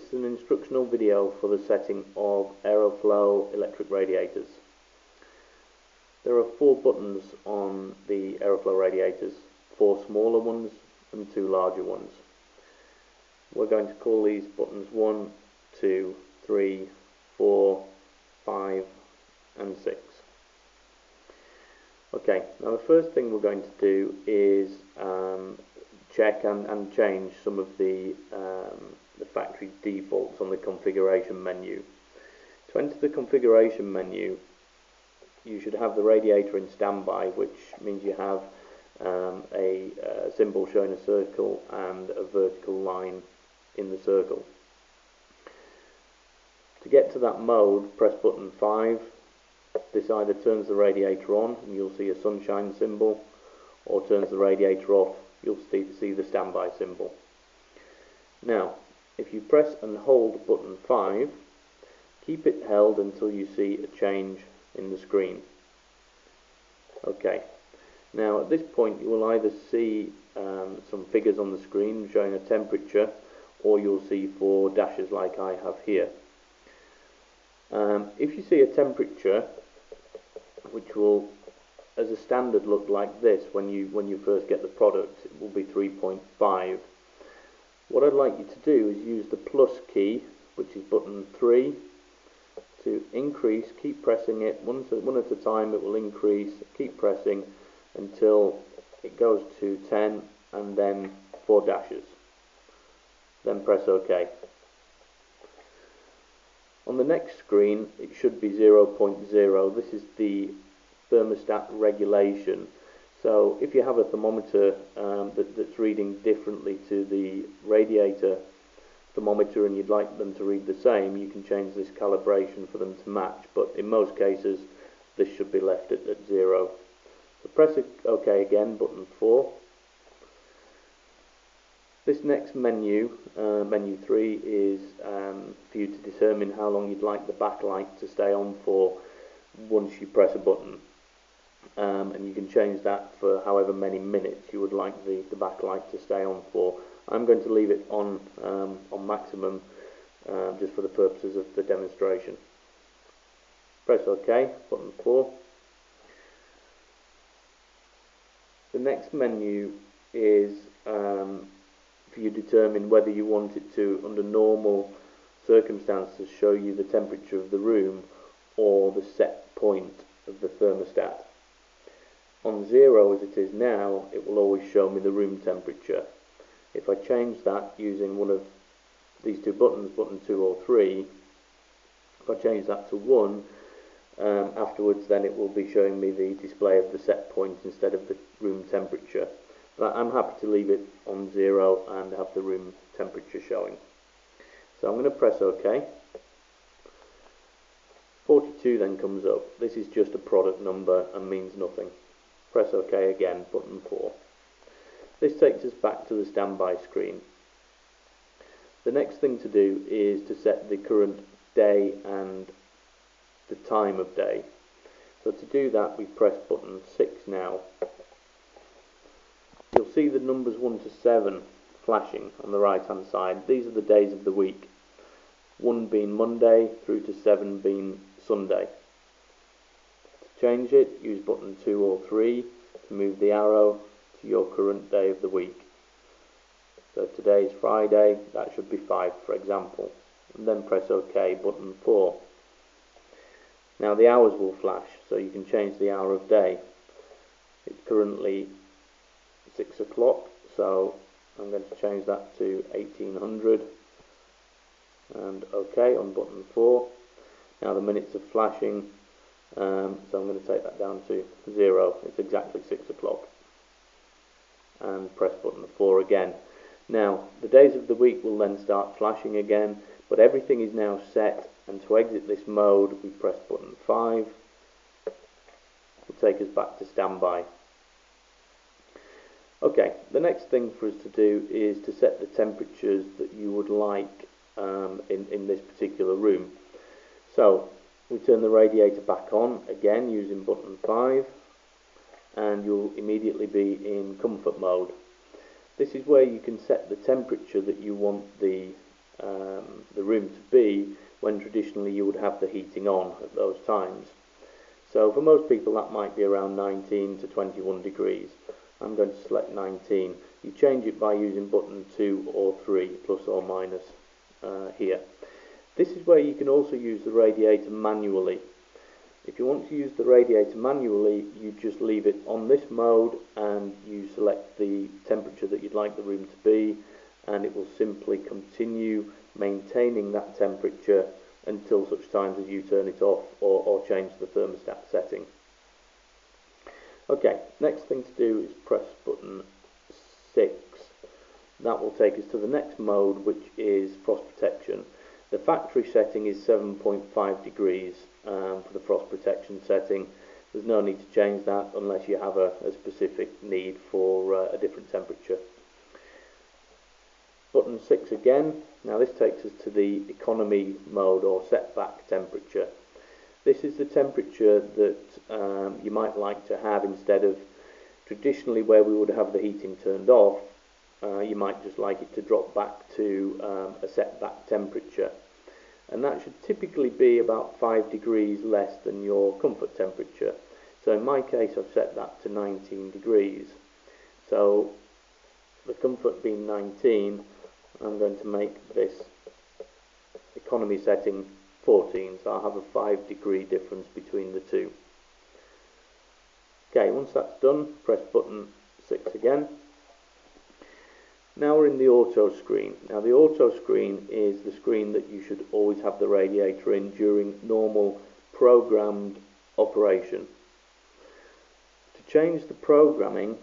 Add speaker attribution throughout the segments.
Speaker 1: is an instructional video for the setting of Aeroflow electric radiators. There are 4 buttons on the Aeroflow radiators, 4 smaller ones and 2 larger ones. We're going to call these buttons 1, 2, 3, 4, 5 and 6. Okay, now the first thing we're going to do is check and change some of the factory defaults on the configuration menu. To enter the configuration menu, you should have the radiator in standby, which means you have a symbol showing a circle and a vertical line in the circle. To get to that mode, press button 5. This either turns the radiator on and you'll see a sunshine symbol, or turns the radiator off, you'll see the standby symbol. Now, if you press and hold button 5, keep it held until you see a change in the screen. Okay, now at this point you will either see some figures on the screen showing a temperature, or you'll see 4 dashes like I have here. If you see a temperature, which will as a standard look like this when you first get the product, it will be 3.5. What I'd like you to do is use the plus key, which is button 3, to increase. Keep pressing it one at a time. It will increase. Keep pressing until it goes to 10 and then 4 dashes. Then press OK. On the next screen it should be 0.0. This is the thermostat regulation. So if you have a thermometer that's reading differently to the radiator thermometer and you'd like them to read the same, you can change this calibration for them to match, but in most cases this should be left at 0. So press OK again, button 4. This next menu, menu 3, is for you to determine how long you'd like the backlight to stay on for once you press a button. And you can change that for however many minutes you would like the backlight to stay on for. I'm going to leave it on maximum just for the purposes of the demonstration. Press OK, button 4. The next menu is for you to determine whether you want it to, under normal circumstances, show you the temperature of the room or the set point of the thermostat. On 0 as it is now, it will always show me the room temperature. If I change that using one of these 2 buttons, button 2 or 3, if I change that to 1, afterwards then it will be showing me the display of the set point instead of the room temperature. But I'm happy to leave it on 0 and have the room temperature showing. So I'm going to press OK. 42 then comes up. This is just a product number and means nothing. Press OK again, button 4. This takes us back to the standby screen. The next thing to do is to set the current day and the time of day. So to do that we press button 6 now. You'll see the numbers 1 to 7 flashing on the right hand side. These are the days of the week. 1 being Monday through to 7 being Sunday. To change it, use button 2 or 3 to move the arrow to your current day of the week. So today is Friday, that should be 5 for example. And then press OK, button 4. Now the hours will flash, so you can change the hour of day. It's currently 6 o'clock, so I'm going to change that to 1800 and OK on button 4. Now the minutes are flashing, so I'm going to take that down to 0. It's exactly 6 o'clock. And press button 4 again. Now the days of the week will then start flashing again, but everything is now set, and to exit this mode we press button 5. It will take us back to standby. Okay, the next thing for us to do is to set the temperatures that you would like in this particular room. So we turn the radiator back on again using button 5, and you'll immediately be in comfort mode. This is where you can set the temperature that you want the the room to be when traditionally you would have the heating on at those times. So for most people that might be around 19 to 21 degrees. I'm going to select 19. You change it by using button 2 or 3, plus or minus here. This is where you can also use the radiator manually. If you want to use the radiator manually, you just leave it on this mode and you select the temperature that you'd like the room to be, and it will simply continue maintaining that temperature until such times as you turn it off or change the thermostat setting. Okay, next thing to do is press button 6. That will take us to the next mode, which is frost protection. The factory setting is 7.5 degrees for the frost protection setting. There's no need to change that unless you have a specific need for a different temperature. Button 6 again. Now this takes us to the economy mode or setback temperature. This is the temperature that you might like to have instead of traditionally where we would have the heating turned off. You might just like it to drop back to a setback temperature, and that should typically be about 5 degrees less than your comfort temperature. So in my case I've set that to 19 degrees. So the comfort being 19, I'm going to make this economy setting 14, so I'll have a 5 degree difference between the two. Okay, once that's done, press button 6 again. Now we're in the auto screen. Now the auto screen is the screen that you should always have the radiator in during normal programmed operation. To change the programming,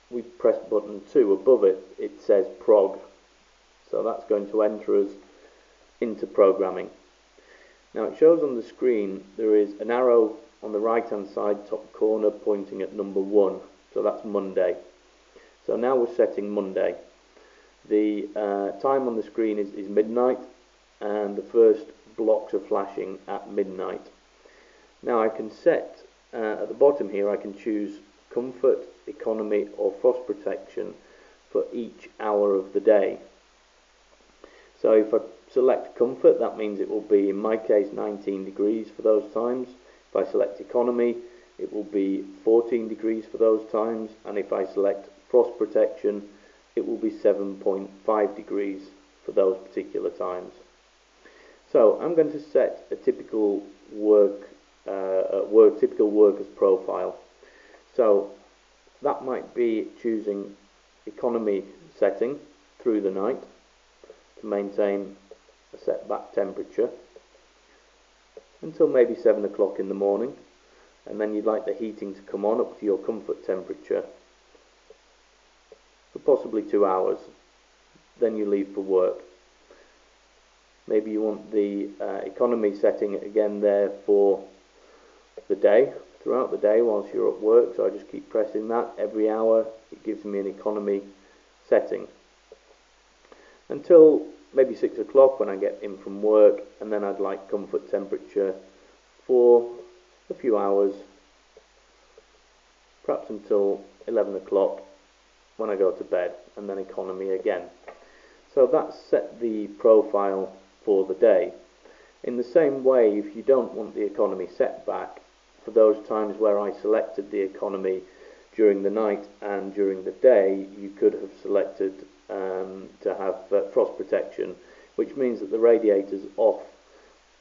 Speaker 1: we press button 2. Above it, it says prog. So that's going to enter us into programming. Now it shows on the screen there is an arrow on the right hand side top corner pointing at number 1. So that's Monday. So now we're setting Monday. The time on the screen is midnight, and the first blocks are flashing at midnight. Now I can set, at the bottom here, I can choose comfort, economy or frost protection for each hour of the day. So if I select comfort, that means it will be, in my case, 19 degrees for those times. If I select economy, it will be 14 degrees for those times, and if I select frost protection, it will be 7.5 degrees for those particular times. So I'm going to set a typical typical worker's profile. So that might be choosing economy setting through the night to maintain a setback temperature until maybe 7 o'clock in the morning, and then you'd like the heating to come on up to your comfort temperature for possibly 2 hours. Then you leave for work. Maybe you want the economy setting again there for the day, throughout the day whilst you're at work, so I just keep pressing that. Every hour it gives me an economy setting until maybe 6 o'clock when I get in from work, and then I'd like comfort temperature for a few hours, perhaps until 11 o'clock when I go to bed, and then economy again. So that's set the profile for the day. In the same way, if you don't want the economy set back, for those times where I selected the economy during the night and during the day, you could have selected to have frost protection, which means that the radiator's off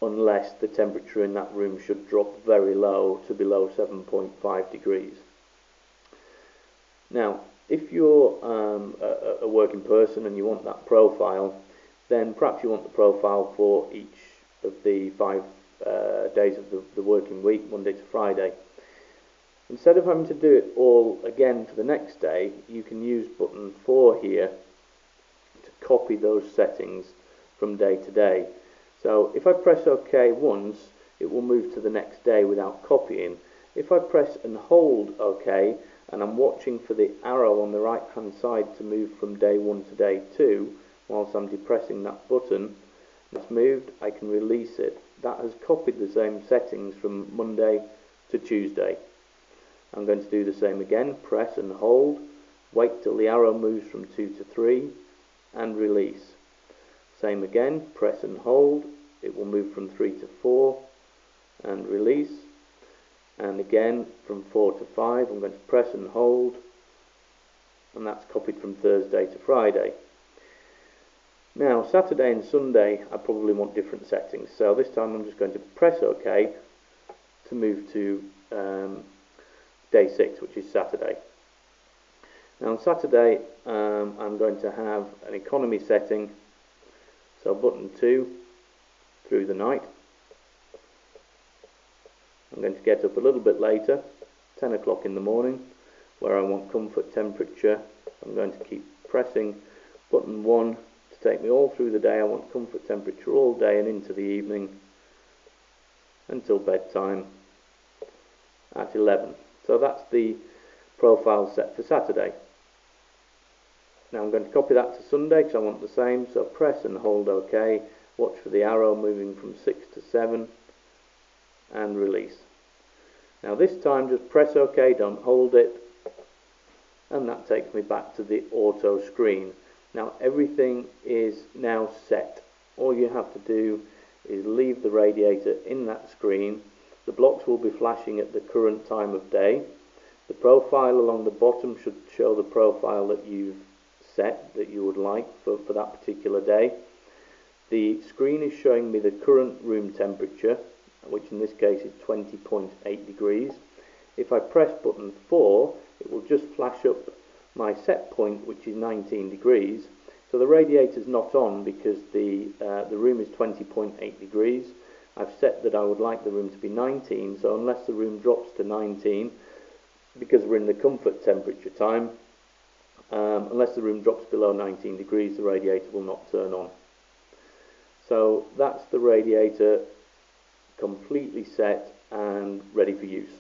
Speaker 1: unless the temperature in that room should drop very low to below 7.5 degrees. Now, if you're a working person and you want that profile, then perhaps you want the profile for each of the 5 days of the working week, Monday to Friday. Instead of having to do it all again for the next day, you can use button 4 here to copy those settings from day to day. So if I press OK once, it will move to the next day without copying. If I press and hold OK, and I'm watching for the arrow on the right hand side to move from day 1 to day 2, whilst I'm depressing that button, it's moved, I can release it. That has copied the same settings from Monday to Tuesday. I'm going to do the same again, press and hold, wait till the arrow moves from 2 to 3, and release. Same again, press and hold, it will move from 3 to 4 and release, and again from 4 to 5 I'm going to press and hold, and that's copied from Thursday to Friday. Now Saturday and Sunday I probably want different settings, so this time I'm just going to press OK to move to day 6, which is Saturday. Now on Saturday I'm going to have an economy setting, so button 2 through the night. I'm going to get up a little bit later, 10 o'clock in the morning, where I want comfort temperature. I'm going to keep pressing button 1 to take me all through the day. I want comfort temperature all day and into the evening until bedtime at 11. So that's the profile set for Saturday. Now I'm going to copy that to Sunday because I want the same, so press and hold OK, watch for the arrow moving from 6 to 7 and release. Now this time just press OK, don't hold it, and that takes me back to the auto screen. Now everything is now set. All you have to do is leave the radiator in that screen. The blocks will be flashing at the current time of day. The profile along the bottom should show the profile that you've set, that you would like for that particular day. The screen is showing me the current room temperature, which in this case is 20.8 degrees. If I press button 4, it will just flash up my set point, which is 19 degrees. So the radiator is not on because the room is 20.8 degrees. I've set that I would like the room to be 19, so unless the room drops to 19, because we're in the comfort temperature time, unless the room drops below 19 degrees, the radiator will not turn on. So that's the radiator completely set and ready for use.